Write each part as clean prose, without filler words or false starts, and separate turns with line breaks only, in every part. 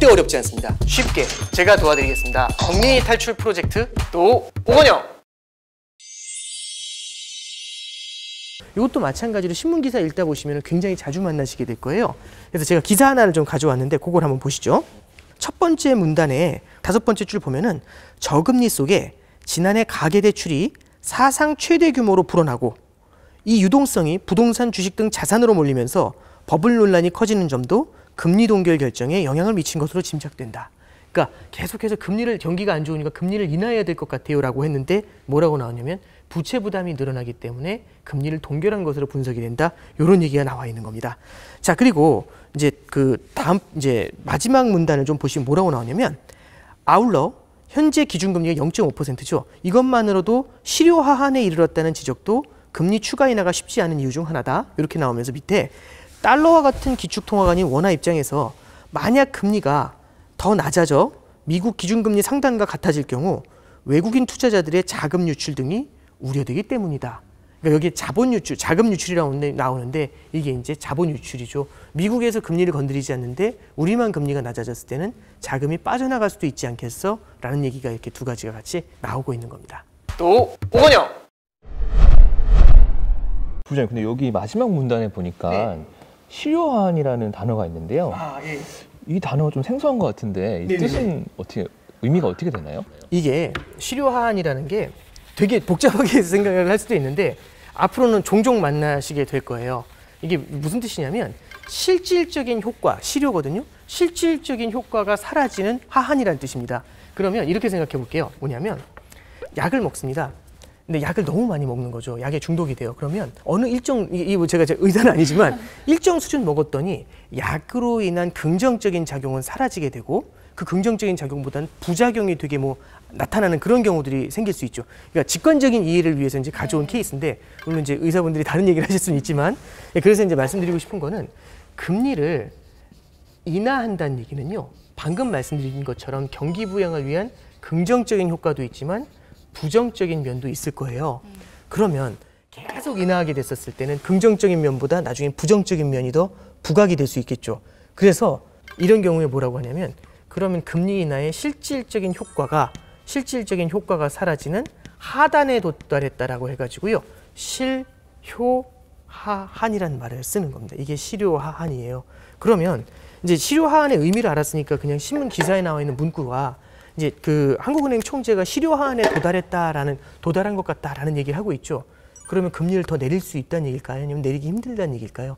절대 어렵지 않습니다. 쉽게 제가 도와드리겠습니다. 금리 탈출 프로젝트 또 오건영. 이것도 마찬가지로 신문기사 읽다 보시면 굉장히 자주 만나시게 될 거예요. 그래서 제가 기사 하나를 좀 가져왔는데 그걸 한번 보시죠. 첫 번째 문단에 5번째 줄 보면은 저금리 속에 지난해 가계대출이 사상 최대 규모로 불어나고 이 유동성이 부동산, 주식 등 자산으로 몰리면서 버블 논란이 커지는 점도 금리 동결 결정에 영향을 미친 것으로 짐작된다. 그러니까 계속해서 경기가 안 좋으니까 금리를 인하해야 될 것 같아요 라고 했는데 뭐라고 나왔냐면 부채 부담이 늘어나기 때문에 금리를 동결한 것으로 분석이 된다. 이런 얘기가 나와 있는 겁니다. 자, 그리고 이제 마지막 문단을 좀 보시면 뭐라고 나오냐면 아울러 현재 기준금리가 0.5%죠. 이것만으로도 실효 하한에 이르렀다는 지적도 금리 추가 인하가 쉽지 않은 이유 중 하나다. 이렇게 나오면서 밑에 달러와 같은 기축통화관인 원화 입장에서 만약 금리가 더 낮아져 미국 기준금리 상단과 같아질 경우 외국인 투자자들의 자금 유출 등이 우려되기 때문이다. 그러니까 여기에 자금 유출이라고 나오는데 이게 이제 자본 유출이죠. 미국에서 금리를 건드리지 않는데 우리만 금리가 낮아졌을 때는 자금이 빠져나갈 수도 있지 않겠어? 라는 얘기가 이렇게 두 가지가 같이 나오고 있는 겁니다. 또 오건영.
부장님, 근데 여기 마지막 문단에 보니까 네. 실효하한이라는 단어가 있는데요.
예.
이 단어가 좀 생소한 것 같은데 이 뜻은 의미가 어떻게 되나요?
이게 실효하한이라는 게 되게 복잡하게 생각을 할 수도 있는데 앞으로는 종종 만나시게 될 거예요. 이게 무슨 뜻이냐면 실질적인 효과, 실효거든요. 실질적인 효과가 사라지는 하한이라는 뜻입니다. 그러면 이렇게 생각해 볼게요. 뭐냐면 약을 먹습니다. 근데 약을 너무 많이 먹는 거죠. 약에 중독이 돼요. 그러면 어느 일정, 제가 의사는 아니지만 일정 수준 먹었더니 약으로 인한 긍정적인 작용은 사라지게 되고 그 긍정적인 작용보다는 부작용이 되게 나타나는 그런 경우들이 생길 수 있죠. 그러니까 직관적인 이해를 위해서 이제 가져온 케이스인데 물론 이제 의사분들이 다른 얘기를 하실 수는 있지만 그래서 이제 말씀드리고 싶은 거는 금리를 인하한다는 얘기는요. 방금 말씀드린 것처럼 경기 부양을 위한 긍정적인 효과도 있지만 부정적인 면도 있을 거예요. 그러면 계속 인하하게 됐었을 때는 긍정적인 면보다 나중에 부정적인 면이 더 부각이 될 수 있겠죠. 그래서 이런 경우에 뭐라고 하냐면 그러면 금리 인하의 실질적인 효과가 사라지는 하단에 도달했다라고 해가지고요. 실효하한이라는 말을 쓰는 겁니다. 이게 실효하한이에요. 그러면 이제 실효하한의 의미를 알았으니까 그냥 신문 기사에 나와 있는 문구가 이제 그 한국은행 총재가 실효하한에 도달한 것 같다라는 얘기를 하고 있죠. 그러면 금리를 더 내릴 수 있다는 얘기일까요? 아니면 내리기 힘들다는 얘기일까요?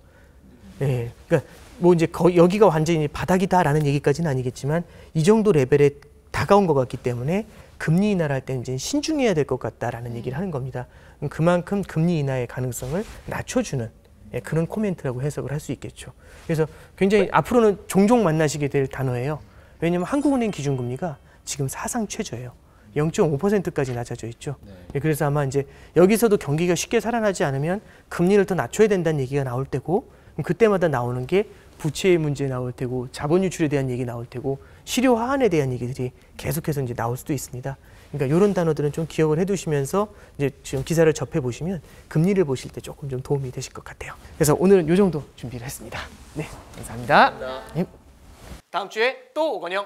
네, 그러니까 이제 여기가 완전히 바닥이다라는 얘기까지는 아니겠지만 이 정도 레벨에 다가온 것 같기 때문에 금리 인하를 할 때는 이제 신중해야 될 것 같다라는 얘기를 하는 겁니다. 그만큼 금리 인하의 가능성을 낮춰주는 그런 코멘트라고 해석을 할 수 있겠죠. 그래서 굉장히 앞으로는 종종 만나시게 될 단어예요. 왜냐하면 한국은행 기준금리가 지금 사상 최저예요. 0.5%까지 낮아져 있죠. 네. 그래서 아마 이제 여기서도 경기가 쉽게 살아나지 않으면 금리를 더 낮춰야 된다는 얘기가 나올 때고 그때마다 나오는 게 부채의 문제 나올 테고 자본 유출에 대한 얘기 나올 테고 실효 하한에 대한 얘기들이 계속해서 이제 나올 수도 있습니다. 그러니까 이런 단어들은 좀 기억을 해두시면서 이제 지금 기사를 접해 보시면 금리를 보실 때 조금 좀 도움이 되실 것 같아요. 그래서 오늘은 이 정도 준비를 했습니다. 네, 감사합니다. 네. 다음 주에 또 오건영.